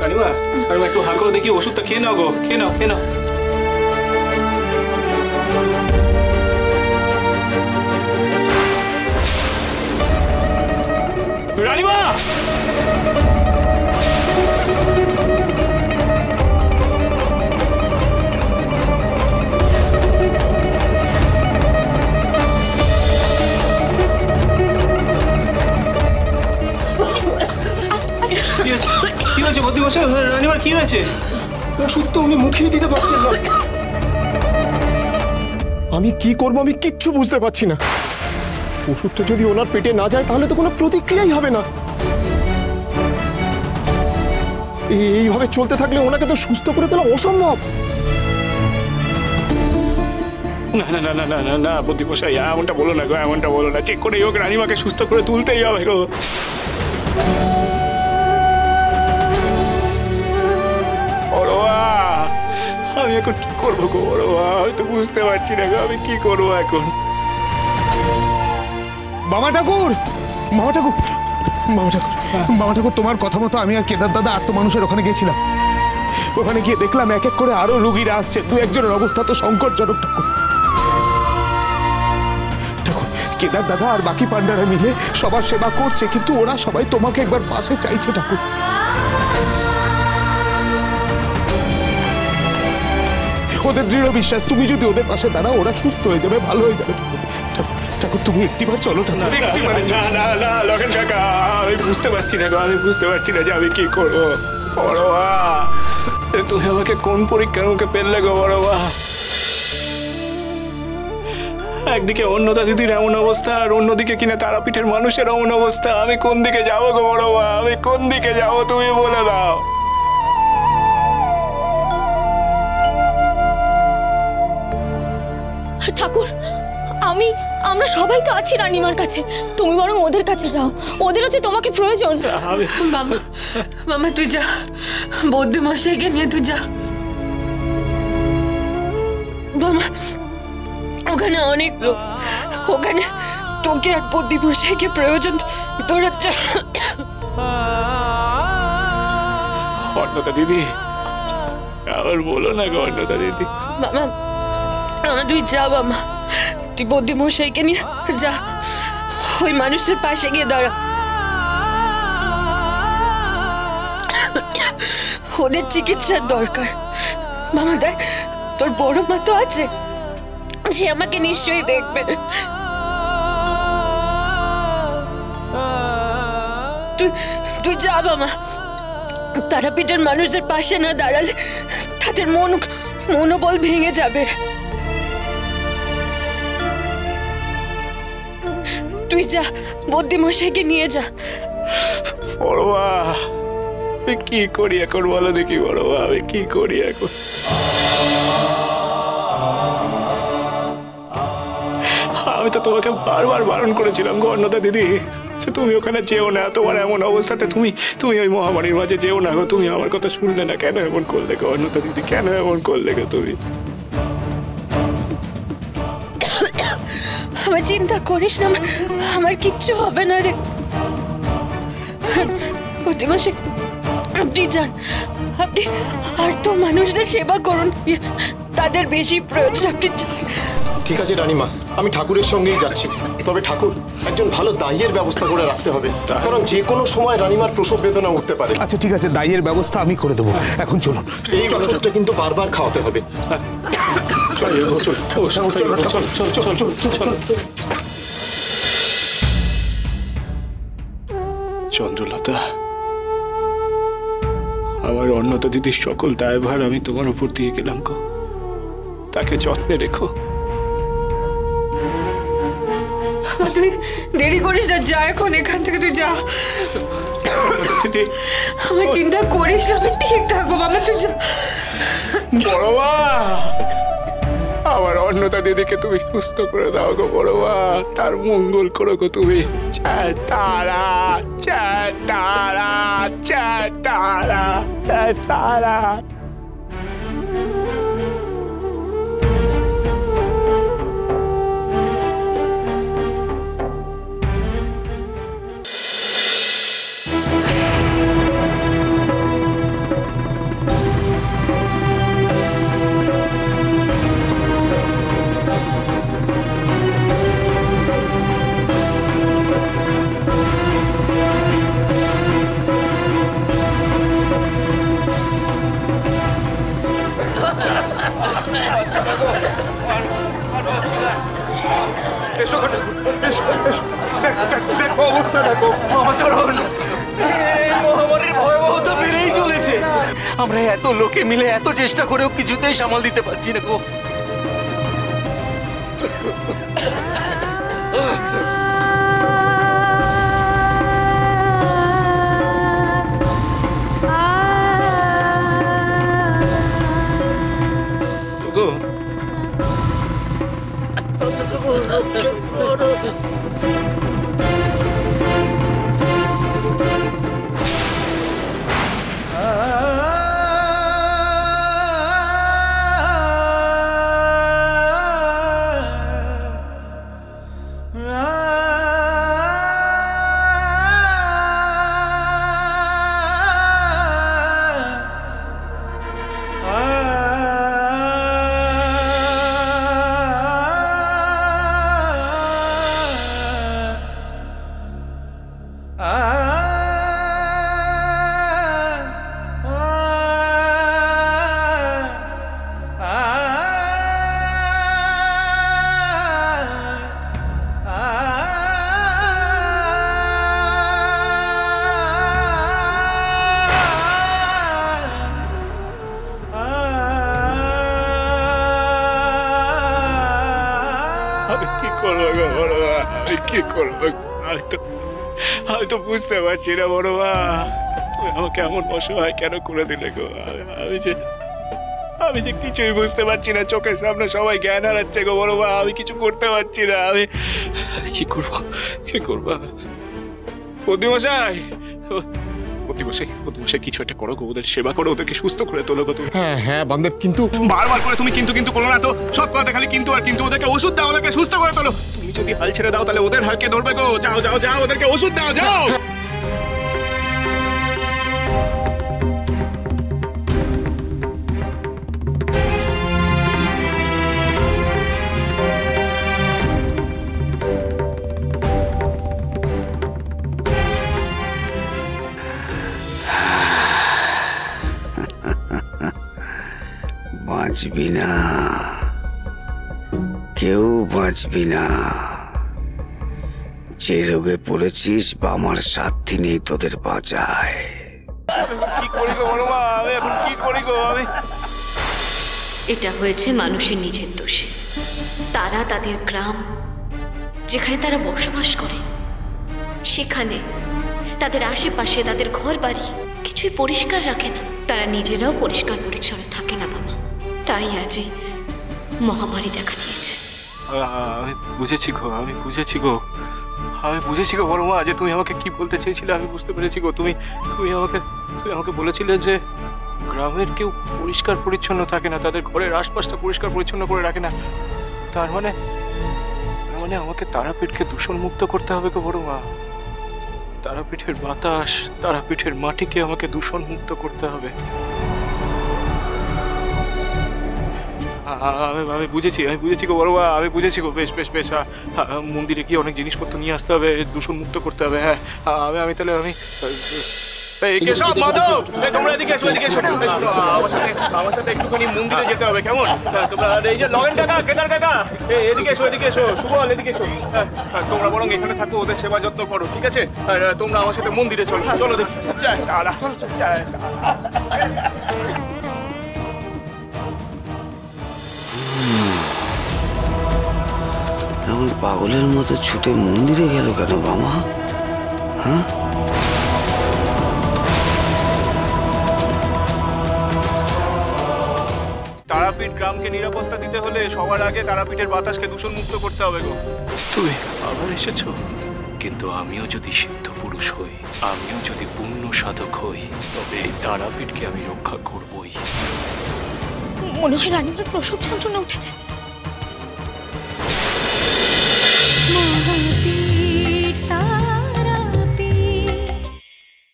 রানিমা, রানিমা একটু হাঁ করে দেখি, ওষুধটা খেয়ে নাও গো, খেয়ে নাও, খেয়ে নাও। রানিমা, কি হয়েছে বদ্যিমশাই? রানিমার কি হয়েছে? ওষুধ তো উনি মুখেই দিতে পারছেন না। আমি কি করব আমি কিচ্ছু বুঝতে পারছি না। ওষুধটা যদি ওনার পেটে না যায় তাহলে তো কোনো প্রতিক্রিয়াই হবে না। এইভাবে চলতে থাকলে ওনাকে তো সুস্থ করে তোলা অসম্ভব। না না না না না না না বদ্যিমশাই, এমনটা বলো না গো, এমনটা বলো না। চেক করে হোক রানিমাকে সুস্থ করে তুলতেই হবে গো। আমি এখন কি করবো গো বড়বা? আমি তো বুঝতে পারছি না গো, আমি কি করবো এখন। মামা ঠাকুর, মামা ঠাকুর, মামা ঠাকুর, মামা ঠাকুর, তোমার কথা মতো আমি আর কেদার দাদা আত্মমানুষের ওখানে গেছিলাম। ওখানে গিয়ে দেখলাম এক এক করে আরো রোগীরা আসছে। দু একজনের অবস্থা তো সংকটজনক। ঠাকুর, কেদার দাদা আর বাকি পান্ডারা মিলে সবার সেবা করছে, কিন্তু ওরা সবাই তোমাকে একবার পাশে চাইছে ঠাকুর। ওদের দৃঢ় বিশ্বাস তুমি যদি ওদের পাশে দাঁড়াও ওরা সুস্থ হয়ে যাবে, ভালো হয়ে যাবে। ঠাকুর তুমি একটিবার চলো ঠাকুর। না না না লক্ষণ কাকা, আমি বুঝতে পারছি না গো, আমি বুঝতে পারছি না যে আমি কি করবো। বড়বা, তুমি আমাকে কোন পরীক্ষার মুখে ফেললে গো বড়বা? একদিকে অন্নদা দিদির এমন অবস্থা, আর অন্যদিকে কিনা তারাপীঠের মানুষের এমন অবস্থা। আমি কোন দিকে যাবো গো বড়বা? আমি কোন দিকে যাবো তুমি বলে দাও। ঠাকুর, আমরা সবাই তো আছি রানিমার কাছে, তুমি বরং ওদের কাছে যাও, ওদের হচ্ছে তোমাকে প্রয়োজন। মামা, মামা তুই যা, বদ্যিমশাইকে নিয়ে তুই যা। মামা, ওখানে অনেক লোক, ওখানে তোকে আর বদ্যিমশাইকে প্রয়োজন। তোরা অন্নদা দিদি, আবার বলো না গো অন্নদা দিদি। মামা, তুই যা মামা, তুই বদ্যিমশাইকে নিয়ে যা, ওই মানুষটার পাশে গিয়ে দাঁড়া। ওদের চিকিৎসার দরকার। মামা দেখ, তোর বড় মা তো আছে, সে আমাকে নিশ্চয়ই দেখবে। তুই যা মামা। তারাপীঠের মানুষদের পাশে না দাঁড়ালে তাদের মনোবল ভেঙে যাবে। তুই যা, বদ্যিমশাইকে নিয়ে যা। বড়বা, আমি কি করি এখন বলো দেখি বড়বা, আমি কি করি এখন? আমি তো তোমাকে বারবার বারণ করেছিলাম গো অন্নদা দিদি, তুমি ওখানে যেও না, তোমার এমন অবস্থাতে তুমি ওই মহামারীর মাঝে যেও না গো। তুমি আমার কথা শুনলে না, কেন এমন করলে গো অন্নদা দিদি? কেন এমন করলে গো তুমি? আমার চিন্তা করিস না, আমার কিচ্ছু হবে না রে। বদ্যিমশাই, আপনি যান, আপনি আর তো মানুষদের সেবা করুন, তাদের বেশি প্রয়োজন। আপনি যান। ঠিক আছে রানীমা, আমি ঠাকুরের সঙ্গেই যাচ্ছি। তবে ঠাকুর, একজন ভালো দাইয়ের ব্যবস্থা করে রাখতে হবে, কারণ যে কোনো সময় রানীমার প্রসব বেদনা উঠতে পারে। আচ্ছা ঠিক আছে, দাইয়ের ব্যবস্থা আমি করে দেবো। এখন চলুন। এই ওষুধটা কিন্তু বারবার খাওয়াতে হবে। চন্দ্রলতা, আমার অন্নদা দিদির সকল দায়ভার আমি তোমার উপর দিয়ে গেলাম গো, তাকে যত্নে রেখো। তুই দেরি করিস না, যা এখন এখান থেকে, তুই যা। আমার চিন্তা করিস না, আমি ঠিক থাকবো বাবা, তুই যা। বড়বা, আমার অন্নদা দিদিকে তুমি সুস্থ করে দাও গো বড়বা, তার মঙ্গল করো গো তুমি। জয় তারা, জয় তারা, জয় তারা, জয় তারা। আমরা এত লোকে মিলে এত চেষ্টা করেও কিছুতেই সামাল দিতে পারছি না গো। গো আমি কি করবো গো বড় মা, আমি কি করবো? আমি তো বুঝতে পারছি না বড় মা, তুমি আমাকে এমন অসহায় কেন করে দিলে গো? আমি যে কিছুই বুঝতে পারছি না, চোখের সামনে সবাই জ্ঞান হারাচ্ছে গো বড় মা, আমি কিছু করতে পারছি না। আমি কি করবো, কি করবো? প্রতিমশাই, প্রতিমশাই কিছু একটা করো গো, ওদের সেবা করো, ওদেরকে সুস্থ করে তোলো গো তুমি। হ্যাঁ হ্যাঁ বান্ধব, কিন্তু বারবার করে তুমি কিন্তু কিন্তু করো না তো, সব কথা খালি কিন্তু আর কিন্তু। ওদেরকে ওষুধ দাও, ওদেরকে সুস্থ করে তোলো। তুমি যদি হাল ছেড়ে দাও তাহলে ওদের হালকে ধরবে গো। যাও যাও যাও, ওদেরকে ওষুধ দাও, যাও। বাঁচবি না, কেউ বাঁচবি না। যে রোগে পড়েছিস বামার সাথী নেই তোদের বাঁচায়। কি করি গো বড় মা, আমি এখন কি করি গো? আমি এটা হয়েছে মানুষের নিজের দোষে। তারা তাদের গ্রাম যেখানে তারা বসবাস করে সেখানে তাদের আশেপাশে তাদের ঘর বাড়ি কিছুই পরিষ্কার রাখে না। তারা নিজেরাও পরিষ্কার পরিচ্ছন্ন থাকে না বাবা, তাই আজ এই মহামারী দেখা দিয়েছে। আমি বুঝেছি গো, আমি বুঝেছি গো, আমি বুঝেছি গো বড় মা, যে তুমি আমাকে কি বলতে চেয়েছিলে আমি বুঝতে পেরেছি গো। তুমি আমাকে বলেছিলে যে গ্রামের কেউ পরিষ্কার পরিচ্ছন্ন থাকে না, তাদের ঘরের আশপাশটা পরিষ্কার পরিচ্ছন্ন করে রাখে না। তার মানে আমাকে তারাপীঠকে দূষণ মুক্ত করতে হবে গো বড় মা। তারাপীঠের বাতাস, তারাপীঠের মাটিকে আমাকে দূষণ মুক্ত করতে হবে। আমি বুঝেছি গো বড় মা, আমি বুঝেছি গো। বেশ বেশ বেশ, মন্দিরে গিয়ে অনেক জিনিসপত্র নিয়ে আসতে হবে, দূষণ মুক্ত করতে হবে। হ্যাঁ, আমি তাহলে মাধব, তোমরা এদিকে এসো, এদিকে এসো। আমার সাথে একটুখানি মন্দিরে যেতে হবে, কেমন? এই যে লগেন কাকা, কেদার কাকা, এদিকে এসো, এদিকে এসো। সুবল, এদিকে এসো। তোমরা বরং এখানে থাকো, ওদের সেবা যত্ন করো, ঠিক আছে? আর তোমরা আমার সাথে মন্দিরে চলো, চলো দেখি। জয় তারা, জয় তারা। এমন পাগলের মতো ছুটে মন্দিরে গেল কেন বামা? হ্যাঁ, তারাপীঠ গ্রামকে নিরাপত্তা দিতে হলে সবার আগে তারাপীঠের বাতাসকে দূষণ মুক্ত করতে হবে গো। তুমি আবার এসেছো, কিন্তু আমিও যদি সিদ্ধ পুরুষ হই, আমিও যদি পুণ্য সাধক হই, তবে এই তারাপীঠকে আমি রক্ষা করবই। মনে হয় রানীমার প্রসব যন্ত্রণা উঠেছে।